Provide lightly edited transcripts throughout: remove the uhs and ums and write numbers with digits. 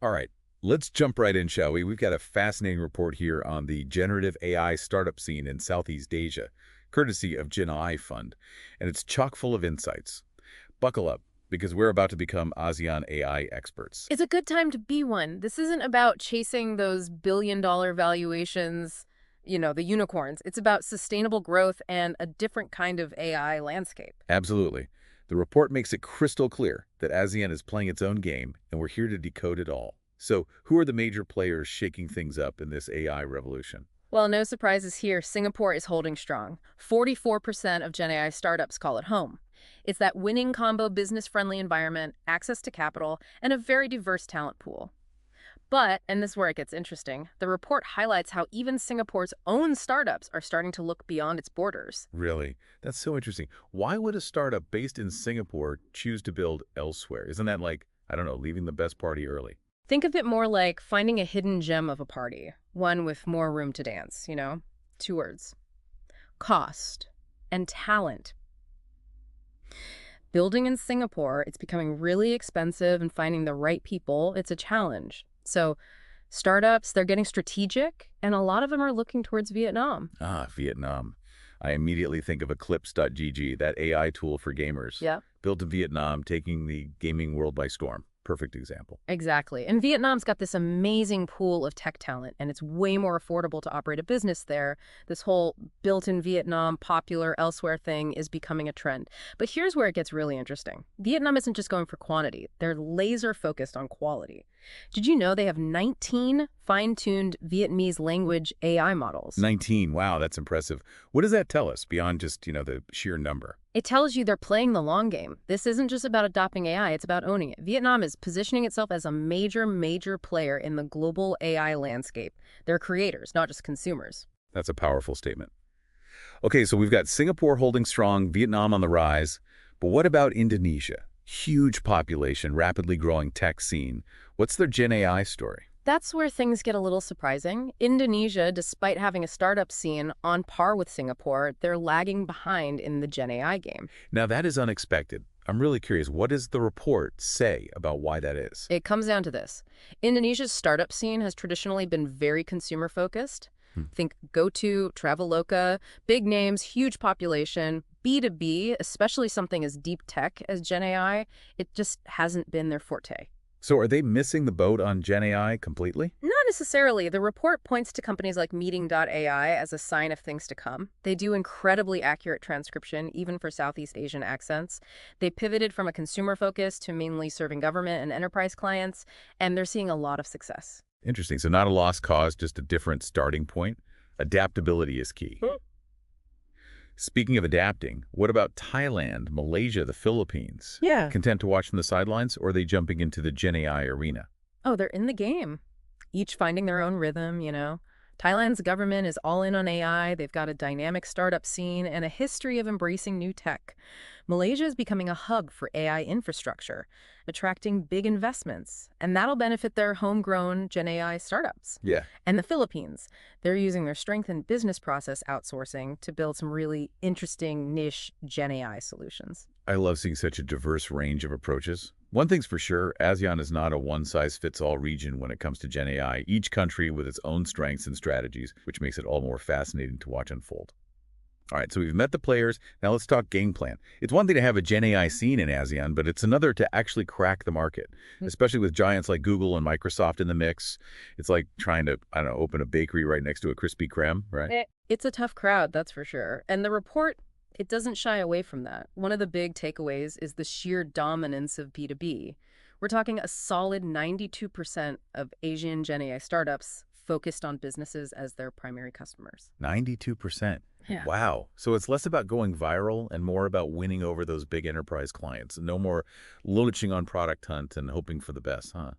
All right, let's jump right in, shall we? We've got a fascinating report here on the generative AI startup scene in Southeast Asia, courtesy of Genai Fund, and it's chock full of insights. Buckle up, because we're about to become ASEAN AI experts. It's a good time to be one. This isn't about chasing those billion-dollar valuations, the unicorns. It's about sustainable growth and a different kind of AI landscape. Absolutely. The report makes it crystal clear that ASEAN is playing its own game, and we're here to decode it all. So, who are the major players shaking things up in this AI revolution? Well, no surprises here. Singapore is holding strong. 44% of Gen AI startups call it home. It's that winning combo business-friendly environment, access to capital, and a very diverse talent pool. But, and this is where it gets interesting, the report highlights how even Singapore's own startups are starting to look beyond its borders. Really? That's so interesting. Why would a startup based in Singapore choose to build elsewhere? Isn't that like, I don't know, leaving the best party early? Think of it more like finding a hidden gem of a party, one with more room to dance. Two words: cost and talent. Building in Singapore, it's becoming really expensive, and finding the right people, it's a challenge. So startups, they're getting strategic, and a lot of them are looking towards Vietnam. Ah, Vietnam. I immediately think of Eclipse.gg, that AI tool for gamers. Yeah. Built in Vietnam, taking the gaming world by storm. Perfect example. Exactly. And Vietnam's got this amazing pool of tech talent, and it's way more affordable to operate a business there. This whole built in Vietnam, popular elsewhere thing is becoming a trend. But here's where it gets really interesting. Vietnam isn't just going for quantity, they're laser focused on quality. Did you know they have 19 fine-tuned Vietnamese language AI models? 19. Wow, that's impressive. What does that tell us beyond just, the sheer number? It tells you they're playing the long game. This isn't just about adopting AI, it's about owning it. Vietnam is positioning itself as a major player in the global AI landscape. They're creators, not just consumers. That's a powerful statement. Okay, so we've got Singapore holding strong, Vietnam on the rise. But what about Indonesia? Huge population, rapidly growing tech scene. What's their Gen AI story? That's where things get a little surprising. Indonesia, despite having a startup scene on par with Singapore, they're lagging behind in the Gen AI game. Now, that is unexpected. I'm really curious, what does the report say about why that is? It comes down to this. Indonesia's startup scene has traditionally been very consumer-focused. Hmm. Think GoTo, Traveloka, big names, huge population. B2B, especially something as deep tech as Gen AI, it just hasn't been their forte. So are they missing the boat on Gen AI completely? Not necessarily. The report points to companies like Meeting.ai as a sign of things to come. They do incredibly accurate transcription, even for Southeast Asian accents. They pivoted from a consumer focus to mainly serving government and enterprise clients, and they're seeing a lot of success. Interesting. So not a lost cause, just a different starting point. Adaptability is key. Speaking of adapting, what about Thailand, Malaysia, the Philippines? Yeah. Content to watch from the sidelines, or are they jumping into the Gen AI arena? Oh, they're in the game, each finding their own rhythm. Thailand's government is all in on AI. They've got a dynamic startup scene and a history of embracing new tech. Malaysia is becoming a hub for AI infrastructure, attracting big investments, and that'll benefit their homegrown Gen AI startups. Yeah. And the Philippines, they're using their strength in business process outsourcing to build some really interesting niche Gen AI solutions. I love seeing such a diverse range of approaches. One thing's for sure, ASEAN is not a one-size-fits-all region when it comes to Gen AI, each country with its own strengths and strategies, which makes it all more fascinating to watch unfold. All right, so we've met the players. Now let's talk game plan. It's one thing to have a Gen AI scene in ASEAN, but it's another to actually crack the market, especially with giants like Google and Microsoft in the mix. It's like trying to, I don't know, open a bakery right next to a Krispy Kreme, right? It's a tough crowd, that's for sure. And the report, it doesn't shy away from that. One of the big takeaways is the sheer dominance of B2B. We're talking a solid 92% of Asian Gen AI startups focused on businesses as their primary customers. 92%. Yeah. Wow. So it's less about going viral and more about winning over those big enterprise clients. No more loaching on product hunt and hoping for the best, huh?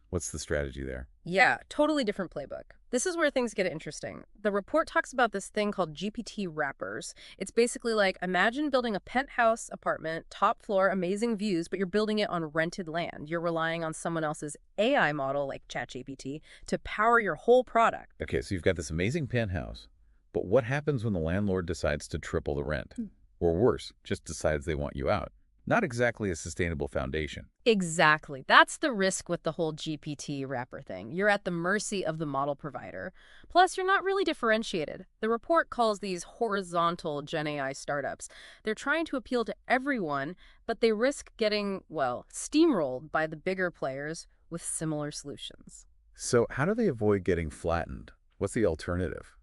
What's the strategy there? Yeah, totally different playbook. This is where things get interesting. The report talks about this thing called GPT wrappers. It's basically like, imagine building a penthouse apartment, top floor, amazing views, but you're building it on rented land. You're relying on someone else's AI model, like ChatGPT, to power your whole product. Okay, so you've got this amazing penthouse, but what happens when the landlord decides to triple the rent? Or worse, just decides they want you out? Not exactly a sustainable foundation. Exactly. That's the risk with the whole GPT wrapper thing. You're at the mercy of the model provider. Plus, you're not really differentiated. The report calls these horizontal Gen AI startups. They're trying to appeal to everyone, but they risk getting, well, steamrolled by the bigger players with similar solutions. So how do they avoid getting flattened? What's the alternative?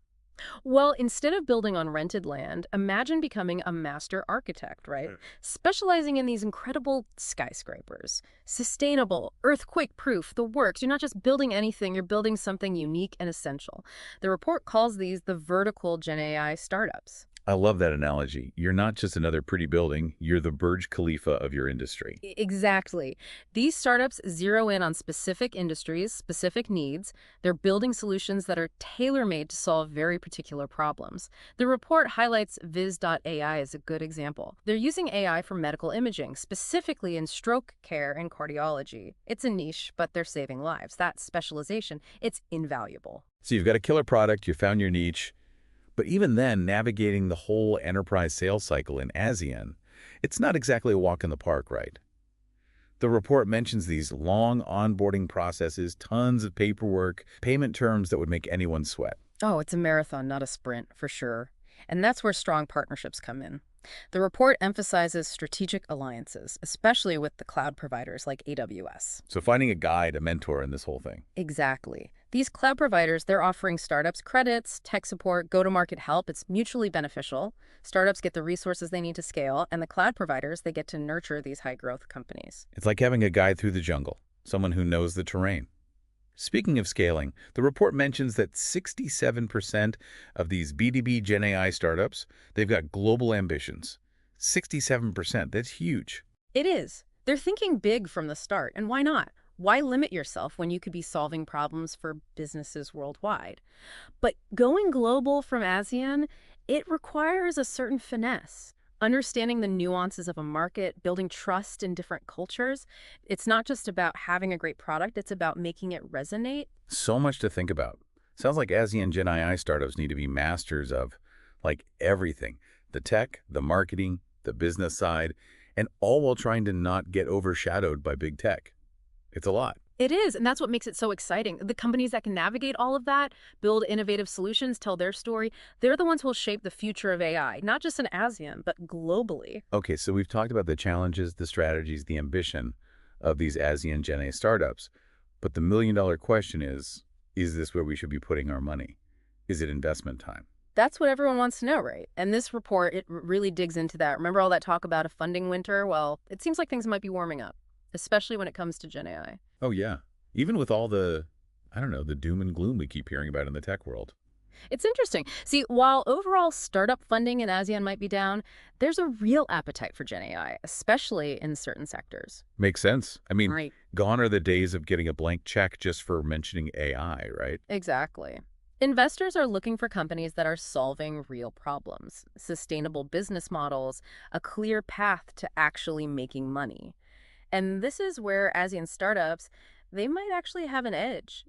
Well, instead of building on rented land, imagine becoming a master architect, right? Specializing in these incredible skyscrapers. Sustainable, earthquake-proof, the works. You're not just building anything, you're building something unique and essential. The report calls these the vertical Gen AI startups. I love that analogy. You're not just another pretty building, you're the Burj Khalifa of your industry. Exactly. These startups zero in on specific industries, specific needs. They're building solutions that are tailor-made to solve very particular problems. The report highlights Viz.ai as a good example. They're using AI for medical imaging, specifically in stroke care and cardiology. It's a niche, but they're saving lives. That specialization, it's invaluable. So you've got a killer product, you found your niche, but even then, navigating the whole enterprise sales cycle in ASEAN, it's not exactly a walk in the park, right? The report mentions these long onboarding processes, tons of paperwork, payment terms that would make anyone sweat. Oh, it's a marathon, not a sprint, for sure. And that's where strong partnerships come in. The report emphasizes strategic alliances, especially with the cloud providers like AWS. So finding a guide, a mentor in this whole thing. Exactly. These cloud providers, they're offering startups credits, tech support, go-to-market help. It's mutually beneficial. Startups get the resources they need to scale, and the cloud providers, they get to nurture these high-growth companies. It's like having a guide through the jungle, someone who knows the terrain. Speaking of scaling, the report mentions that 67% of these B2B Gen AI startups, they've got global ambitions. 67%, that's huge. It is. They're thinking big from the start, and why not? Why limit yourself when you could be solving problems for businesses worldwide? But going global from ASEAN, it requires a certain finesse. Understanding the nuances of a market, building trust in different cultures. It's not just about having a great product, it's about making it resonate. So much to think about. Sounds like ASEAN Gen AI startups need to be masters of, like, everything. The tech, the marketing, the business side, and all while trying to not get overshadowed by big tech. It's a lot. It is, and that's what makes it so exciting. The companies that can navigate all of that, build innovative solutions, tell their story, they're the ones who will shape the future of AI, not just in ASEAN, but globally. Okay, so we've talked about the challenges, the strategies, the ambition of these ASEAN Gen A startups. But the million-dollar question is this where we should be putting our money? Is it investment time? That's what everyone wants to know, right? And this report, it really digs into that. Remember all that talk about a funding winter? Well, it seems like things might be warming up, especially when it comes to Gen AI. Oh, yeah. Even with all the, I don't know, the doom and gloom we keep hearing about in the tech world. It's interesting. See, while overall startup funding in ASEAN might be down, there's a real appetite for Gen AI, especially in certain sectors. Makes sense. I mean, Right. gone are the days of getting a blank check just for mentioning AI, right? Exactly. Investors are looking for companies that are solving real problems, sustainable business models, a clear path to actually making money. And this is where ASEAN startups, they might actually have an edge.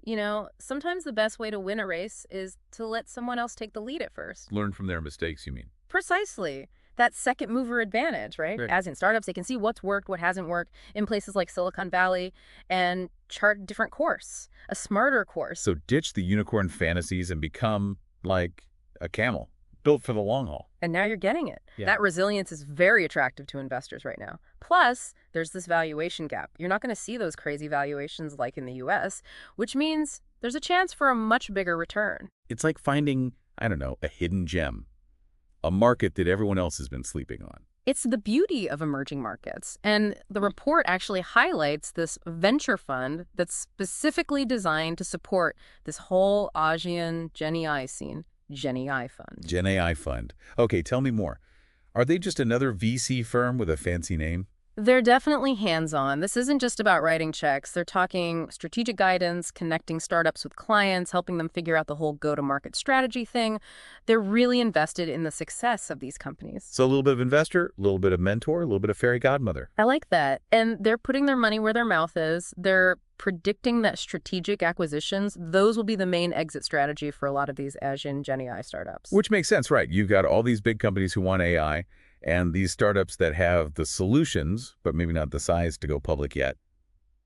Sometimes the best way to win a race is to let someone else take the lead at first. Learn from their mistakes, you mean? Precisely. That second mover advantage, right? Right. ASEAN startups, they can see what's worked, what hasn't worked in places like Silicon Valley and chart a different course, a smarter course. So ditch the unicorn fantasies and become like a camel, built for the long haul. And now you're getting it. Yeah. That resilience is very attractive to investors right now. Plus, there's this valuation gap. You're not going to see those crazy valuations like in the US, which means there's a chance for a much bigger return. It's like finding, I don't know, a hidden gem, a market that everyone else has been sleeping on. It's the beauty of emerging markets. And the report actually highlights this venture fund that's specifically designed to support this whole ASEAN Genai scene. Genai Fund. Gen AI Fund. Okay, tell me more. Are they just another VC firm with a fancy name? They're definitely hands-on. This isn't just about writing checks. They're talking strategic guidance, connecting startups with clients, helping them figure out the whole go-to-market strategy thing. They're really invested in the success of these companies. So a little bit of investor, a little bit of mentor, a little bit of fairy godmother. I like that. And they're putting their money where their mouth is. They're predicting that strategic acquisitions, those will be the main exit strategy for a lot of these Asian Genai startups. Which makes sense, right? You've got all these big companies who want AI, And these startups that have the solutions, but maybe not the size to go public yet.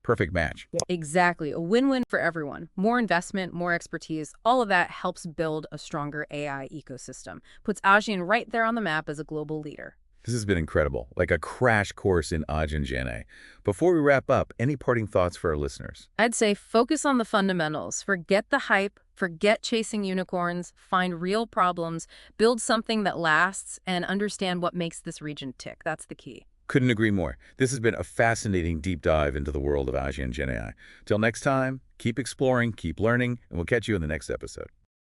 Perfect match. Exactly. A win-win for everyone. More investment, more expertise, all of that helps build a stronger AI ecosystem. Puts Asean right there on the map as a global leader. This has been incredible, like a crash course in Asean Genai. Before we wrap up, any parting thoughts for our listeners? I'd say focus on the fundamentals. Forget the hype, forget chasing unicorns, find real problems, build something that lasts, and understand what makes this region tick. That's the key. Couldn't agree more. This has been a fascinating deep dive into the world of Asean Genai. Till next time, keep exploring, keep learning, and we'll catch you in the next episode.